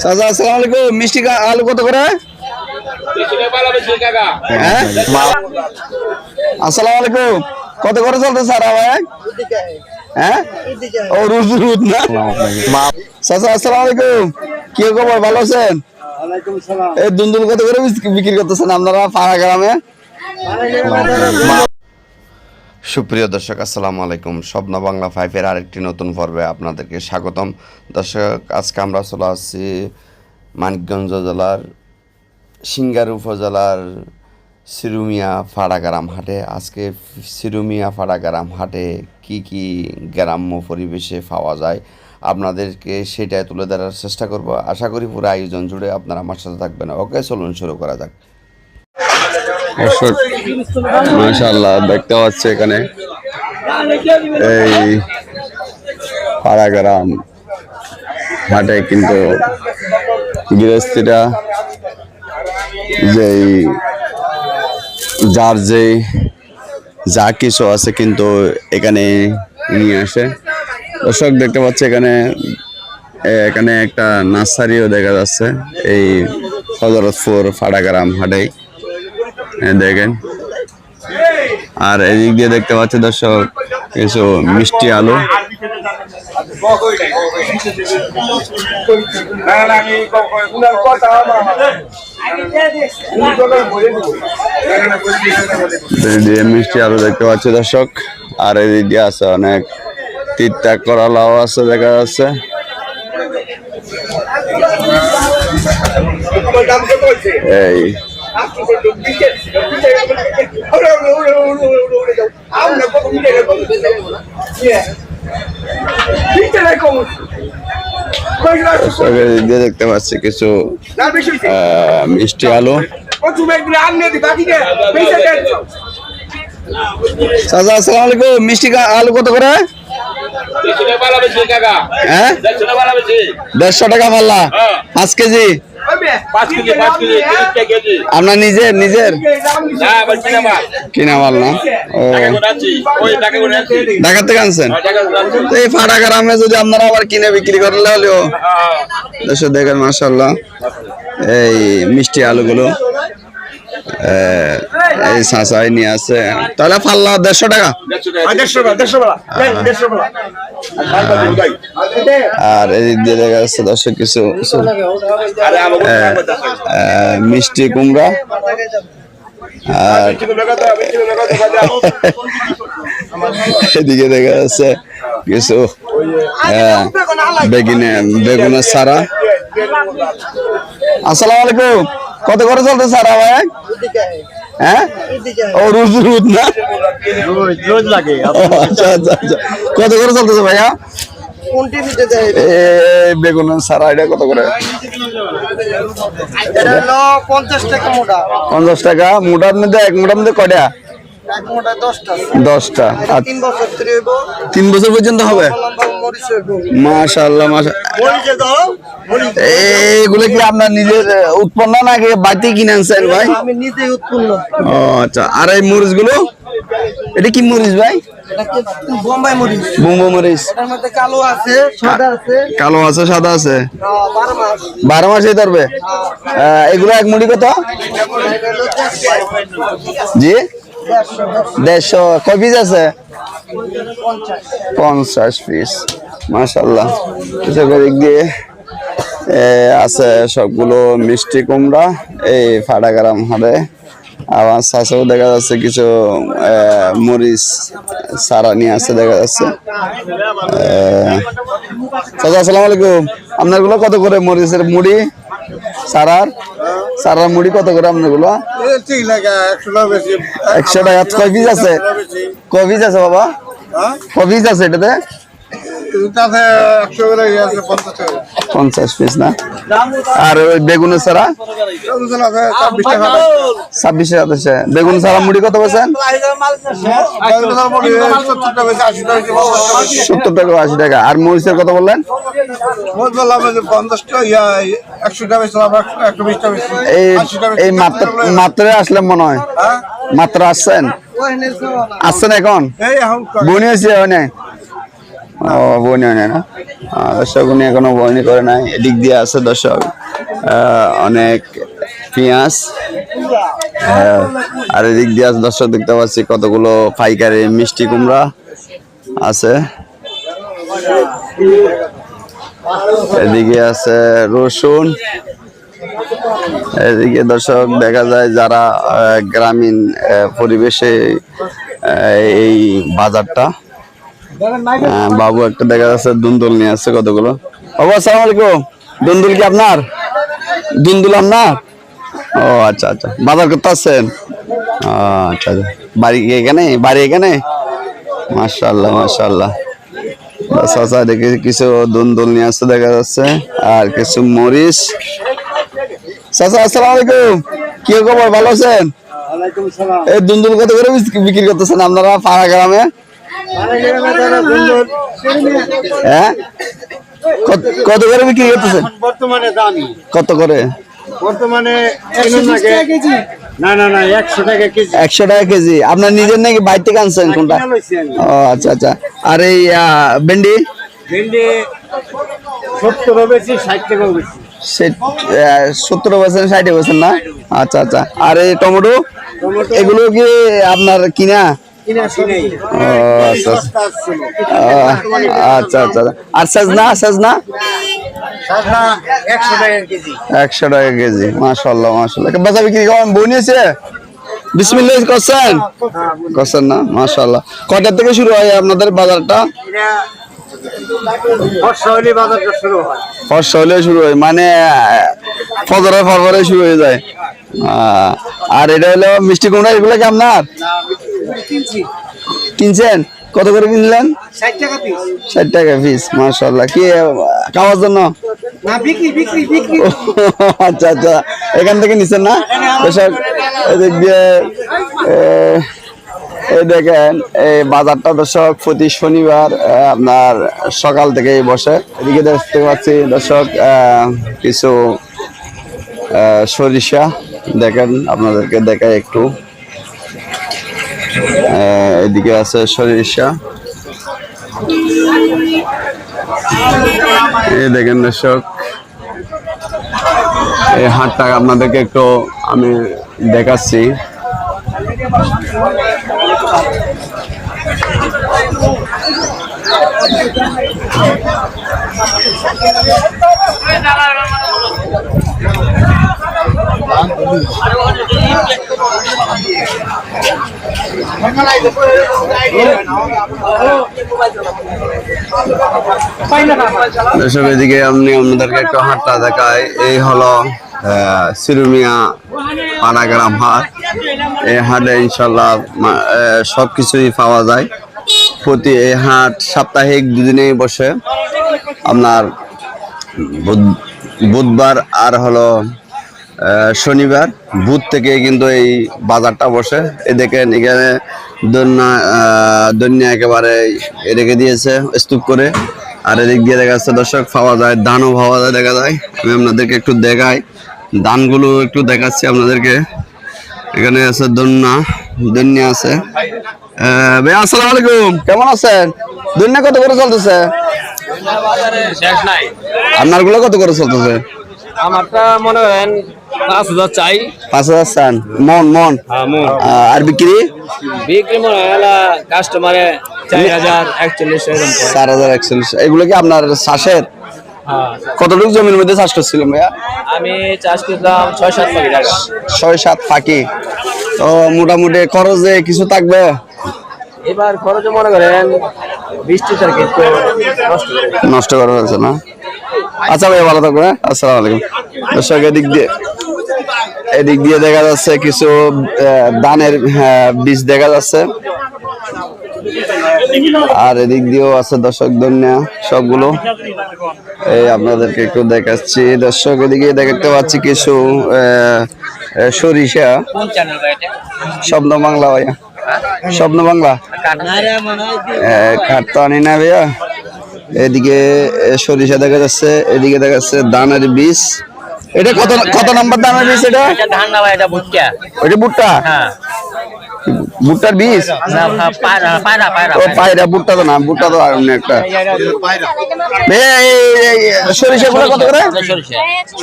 চাচা আসসালামু আলাইকুম। মিষ্টি আলু কত করে? হ্যাঁ আসসালামু আলাইকুম। কত করে চলতে স্যার ভাই? হ্যাঁ ও রুদ না। চাচা আসসালামু আলাইকুম। কি খবর, ভালো আছেন? এই দুন্দুল কত করে বিক্রি করতেছেন আপনারা পাড়া গ্রামে? সুপ্রিয় দর্শক আসসালামু আলাইকুম। স্বপ্ন বাংলা 5-এর আরেকটি নতুন পর্বে আপনাদেরকে স্বাগতম। দর্শক আজকে আমরা চলে আসছি মানিকগঞ্জ জেলার সিঙ্গার উপজেলার সিরুমিয়া ফাড়াগ্রাম হাটে। আজকে সিরুমিয়া ফাড়াগ্রাম হাটে কি কি গ্রাম্য পরিবেশে পাওয়া যায় আপনাদেরকে সেটাই তুলে ধরার চেষ্টা করব। আশা করি পুরো আয়োজন জুড়ে আপনারা আমার সাথে থাকবেন। ওকে, চলুন শুরু করা যাক। মাশাআল্লাহ, দেখতে পাচ্ছি এখানে এই পাড়াগ্রাম হাটে কিন্তু গৃহস্থীরা যেই যার যে যা কিছু আছে কিন্তু এখানে নিয়ে আসে। দর্শক দেখতে পাচ্ছি এখানে একটা নার্সারিও দেখা যাচ্ছে এই হযরতপুর পাড়াগ্রাম হাটে দেখেন। আর এদিক দিয়ে দেখতে পাচ্ছি দর্শক কিছু মিষ্টি আলু। মিষ্টি আলু দেখতে পাচ্ছি দর্শক। আর এদিক দিয়ে আছে অনেক তিতা করলাও আছে দেখা যাচ্ছে। এই দেখতে পাচ্ছি কিছু মিষ্টি আলু। চাচা আসসালামু আলাইকুম। মিষ্টি আলু কত করে? হ্যাঁ 150 টাকা পাল্লা। 5 কেজি আপনার নিজের কিনা মাল না? ঢাকা থেকে আনছেন? এই ফাটা গ্রামে যদি আপনারা আবার কিনে বিক্রি করলে হলেও দেখেন মাশাআল্লাহ এই মিষ্টি আলুগুলো এই সাঁচাই নিয়ে আছে। তাহলে পাল্লা 150 টাকা। আর এদিক দিয়ে দেখা যাচ্ছে দর্শক কিছু মিষ্টি কুমড়া। আর এদিকে দেখা যাচ্ছে কিছু বেগুনের চারা। আসসালামু আলাইকুম। কত করে চলতে চারা ভাই? হ্যাঁ ও রুদ না, রোজ লাগে। আচ্ছা আচ্ছা আচ্ছা, কত করে চলতেছে ভাইয়া? বেগুনের চারা এটা কত করে? 50 টাকা মোটা। 50 টাকা মোটার মধ্যে? এক মোটার মধ্যে কয়টা? 10টা। 3 বছর পর্যন্ত হবে? মাশাআল্লাহ মাশাআল্লাহ। এগুলো কি আপনার নিজের উৎপন্ন নাকি বাড়িতে কিনে আনছেন ভাই? আমি নিজে উৎপন্ন। ও আচ্ছা। আর এই মরিচ গুলো, এটা কি মরিচ ভাই? বোম্বাই মরিচ। বোম্বাই মরিচ। এটার মধ্যে কালো আছে, সাদা আছে। কালো আছে, সাদা আছে। 12 মাস। 12 মাসই ধরবে। এগুলো এক মুড়ি কত? জি 150। কয় পিস আছে? 50 পিস। মাশাআল্লাহ। দিক দিয়ে আছে সবগুলো মিষ্টি কুমড়া এই ফাড়াগ্রাম হাটে। আমার চাচাও দেখা যাচ্ছে কিছু মরিচ চারা নিয়ে আসছে দেখা যাচ্ছে। চাচা আসসালামু আলাইকুম। আপনারগুলো কত করে মরিচের মুড়ি? চারার মুড়ি কত করে আপনারগুলো? 100 টাকা। কয় পিস আছে? কয় পিস আছে বাবা? কয় পিস আছে এটাতে? 50 পিস না? আর ওই বেগুনের চারা 26 টাকা। বেগুন চারা মুড়ি কত বলছেন? 70 টাকা 80 টাকা। আর মরিচের কত বললেন? এই মাত্র আসলেন মনে হয়? মাত্র আসছেন এখন? বনি হয়েছে ও বইনি হয় না দর্শক, উনি এখনো বইনি করে নাই। এদিক দিয়ে আছে দর্শক অনেক পেঁয়াজ, আর এদিক দিয়ে আছে দর্শক দেখতে পাচ্ছি কতগুলো পাইকারি মিষ্টি কুমড়া আছে। এদিকে আছে রসুন। এদিকে দর্শক দেখা যায় যারা গ্রামীণ পরিবেশে এই বাজারটা, বাবু একটা দেখা যাচ্ছে দুন্দুল নিয়ে আসছে কতগুলো। বাবু আসসালামু আলাইকুম। দুন্দুল কি আপনার? দুন্দুল আপনার? ও আচ্ছা আচ্ছা, বাজার করতে আসছেন? আচ্ছা আচ্ছা, বাড়ি এখানে? বাড়ি এখানে? মাশাআল্লাহ মাশাআল্লাহ। আচ্ছা, দেখি কিছু দুন্দুল নিয়ে আসছে দেখা যাচ্ছে, আর কিছু মরিচ। চাচা আসসালামু আলাইকুম, কি খবর, ভালো আছেন? এই দুন্দুল কত করে বিক্রি করতেছেন আপনারা পাড়া গ্রামে? হ্যাঁ, কত করে বিক্রি করতেছেন বর্তমানে? দামি কত করে বর্তমানে? না না না, 100 টাকা কেজি। 100 টাকা কেজি। আপনার নিজের নাকি বাইরে থেকে আনছেন কোনটা? ও আচ্ছা আচ্ছা। আর এই ভেন্ডি? ভেন্ডি 70 বেশি, 60 টাকাও বেশি। 70% 60% না? আচ্ছা আচ্ছা। আর এই টমেটো এগুলো কি আপনার কিনা? ও আচ্ছা আচ্ছা আচ্ছা। আর সাজনা? সাজনা 100 টাকা কেজি। 100 টাকা কেজি। মাশাআল্লাহ মাশাআল্লাহ। বাজার বিক্রি কেমন বনিয়েছে? বিসমিল্লাহ করছেন? করছেন না? মাশাআল্লাহ। কয়টা থেকে শুরু হয় আপনাদের বাজারটা? বর্ষা হলে বাজারটা শুরু হয়। বর্ষা হলে শুরু হয় মানে ফজরের পরে শুরু হয়ে যায়। আর এটা হলো মিষ্টি কুমড়া, এগুলো কি আপনার? কিনছেন? কত করে কিনলেন? 60 টাকা পিস। 60 টাকা পিস। মাশাআল্লাহ। কি খাওয়ার জন্য? না, বিক্রি বিক্রি বিক্রি। আচ্ছা আচ্ছা, এখান থেকে নিচ্ছেন না? দর্শক এদিক দিয়ে এই দেখেন এই বাজারটা দর্শক প্রতি শনিবার আপনার সকাল থেকেই বসে। এদিকে দেখতে পাচ্ছি দর্শক কিছু সরিষা, দেখেন আপনাদেরকে দেখাই একটু। এদিকে আছে সরিষা, এই দেখেন দর্শক এই হাটটা আপনাদেরকে একটু আমি দেখাচ্ছি। দর্শক এদিকে আমি আপনাদেরকে একটু হাটটা দেখাই। এই হলো সিরুমিয়া পাড়াগ্রাম হাট। এই হাটে ইনশাল্লাহ সবকিছুই পাওয়া যায়। প্রতি এই হাট সাপ্তাহিক দুদিনেই বসে, আপনার বুধবার আর হলো শনিবার। বুধ থেকে কিন্তু এই বাজারটা বসে। এ দেখেন এখানে দন্যা একেবারে রেখে দিয়েছে স্তূপ করে। আর এদিক দিয়ে দেখা যাচ্ছে দর্শক পাওয়া যায়, ধানও পাওয়া যায় দেখা যায়। আমি আপনাদেরকে একটু দেখাই, ধানগুলো একটু দেখাচ্ছি আপনাদেরকে। এখানে আছে দন্যা আছে। ভাই আসসালামু আলাইকুম, কেমন আছেন? দন্যা কত করে চলতেছে? শেষ নাই। আপনার গুলো কত করে চলতেছে? আমারটা মনে করেন 5,000 চাই। 5,000 চান? মন মন? আর বিক্রি? বিক্রি মনে হয় কাস্টমারে 4,000 41 এরকম। 4,000 41। এগুলো কি আপনার চাষের? কতটুকু জমির মধ্যে চাষ করছিলেন ভাইয়া? আমি চাষ করলাম 6-7 কোটি টাকা। 6-7 ফাঁকি। তো মোটামুটি খরচে কিছু থাকবে? এবার খরচ মনে করেন 20-30 কিন্তু নষ্ট করে ফেলছে না? আচ্ছা ভাই, ভালো থাকবে। আসসালামু আলাইকুম। দর্শক এদিক দিয়ে দেখা যাচ্ছে কিছু ধানের বীজ দেখা যাচ্ছে। আর এদিক দিয়েও আছে দর্শক ধন্যা সবগুলো। এই আপনাদেরকে একটু দেখাচ্ছি দর্শক। এদিকে দেখতে পাচ্ছি কিছু সরিষা। স্বপ্ন বাংলা ভাইয়া, স্বপ্ন বাংলা কাঠ তো আনি না ভাইয়া। এদিকে সরিষা দেখা যাচ্ছে, এদিকে দেখা যাচ্ছে ধানের বীজ। এটা কত কত নাম্বার ধানের বীজ? এটা ধান না ভাই, এটা ভুট্টা। ওইটা ভুট্টা? হ্যাঁ। ভুট্টার বীজ ও পায়রা, ভুট্টা তো না, ভুট্টা তো আর অন্য একটা। সরিষা গুলো কত করে?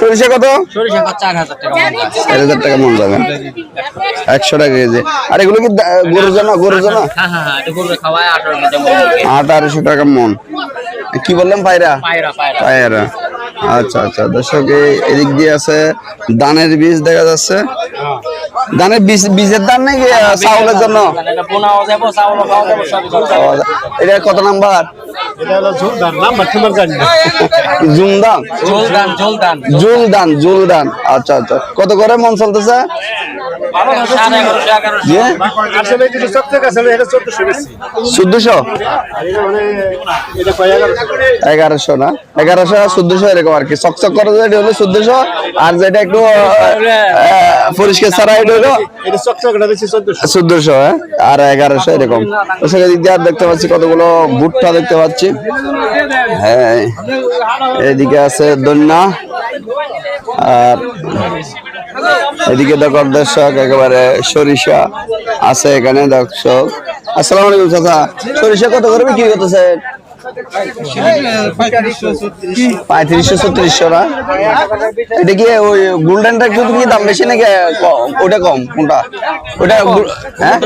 সরিষা কত? 4,000 টাকা মন যাবে, 100 টাকা কেজি। আর এগুলো কি গরুর জন্য? গরুর জন্য 1800 টাকা মন। কি বললাম? পায়রা, পায়রা। আচ্ছা আচ্ছা দর্শক, এদিক দিয়ে আছে ধানের বীজ দেখা যাচ্ছে। ধানের বীজের ধান নাকি চাউলের জন্য? এটা কত নাম্বার? জুলদান। আচ্ছা আচ্ছা, কত করে মন চলতেছে? 1400 1100 না, 1100 আর 1400 এরকম আর কি। চকচক করে যেটা হলো 1400, আর যেটা একটু পরিষ্কার ছাড়া এটা হলো 1400 আর 1100 এরকম। সেদিক দিয়ে আর দেখতে পাচ্ছি কতগুলো ভুট্টা দেখতে পাচ্ছি। হ্যাঁ, এদিকে আছে দন্যা, আর এদিকে দর্শক একেবারে সরিষা আছে এখানে দর্শক। আসসালামু আলাইকুম চাচা, সরিষা কত করে বিক্রি করতেছে? 3500-3600 না? এটা কি ওই গোল্ডেনটা একটু কি দাম বেশি নাকি ওটা কম? কোনটা ওটা? হ্যাঁ,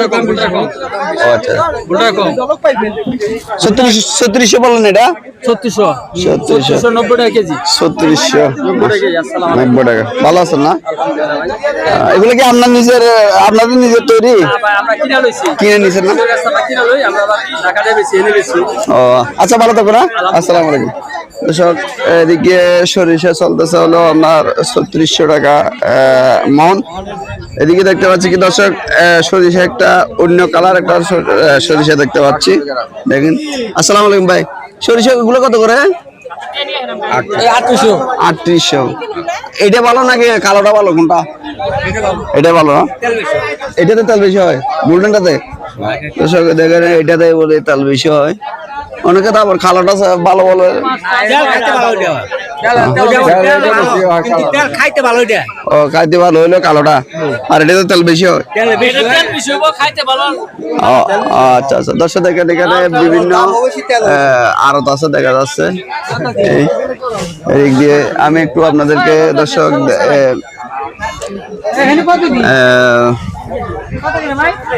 ও আচ্ছা, 3600 বললেন? এটা 3690 টাকা কেজি। 3690 টাকা। ভালো আছেন না? এগুলো কি আপনাদের নিজের তৈরি? কিনে নিছেন না? ও আচ্ছা, ভালো থাকো না। আসসালামু আলাইকুম দর্শক, এদিকে সরিষা চলতেছে হলো আপনার 3600 টাকা মন। এদিকে দেখতে পাচ্ছি কি দর্শক, সরিষা একটা অন্য কালার একটা সরিষা দেখতে পাচ্ছি, দেখেন। আসসালামু আলাইকুম ভাই, সরিষা গুলো কত করে? 3800। এটা ভালো নাকি কালোটা ভালো? কোনটা? এটা ভালো না? এটাতে তেল বেশি হয়, গোল্ডেনটাতে। দর্শক দেখেন, এটাতে বলে তেল বেশি হয়। অনেকে তো আবার কালোটা ভালো বলে। খাইতে ভালো হইলো কালোটা, আর এটাতে তেল বেশি হয়। আচ্ছা আচ্ছা দর্শক, দেখেন এখানে বিভিন্ন আড়ত আছে দেখা যাচ্ছে। এই দিয়ে আমি একটু আপনাদেরকে দর্শক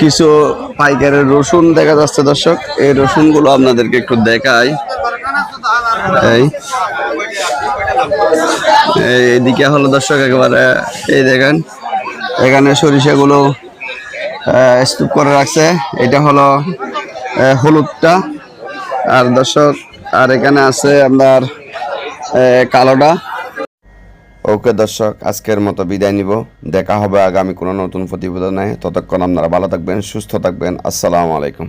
কিছু পাইকারের রসুন দেখা যাচ্ছে দর্শক। এই রসুন গুলো আপনাদেরকে একটু দেখাই। এইদিকে হলো দর্শক একেবারে, এই দেখেন এখানে সরিষা গুলো স্তূপ করে রাখছে। এটা হলো হলুদটা, আর দর্শক আর এখানে আছে আপনার কালোটা। ওকে দর্শক, আজকের মতো বিদায় নিব। দেখা হবে আগামী কোনো নতুন প্রতিবেদনে। ততক্ষণ আপনারা ভালো থাকবেন, সুস্থ থাকবেন। আসসালামু আলাইকুম।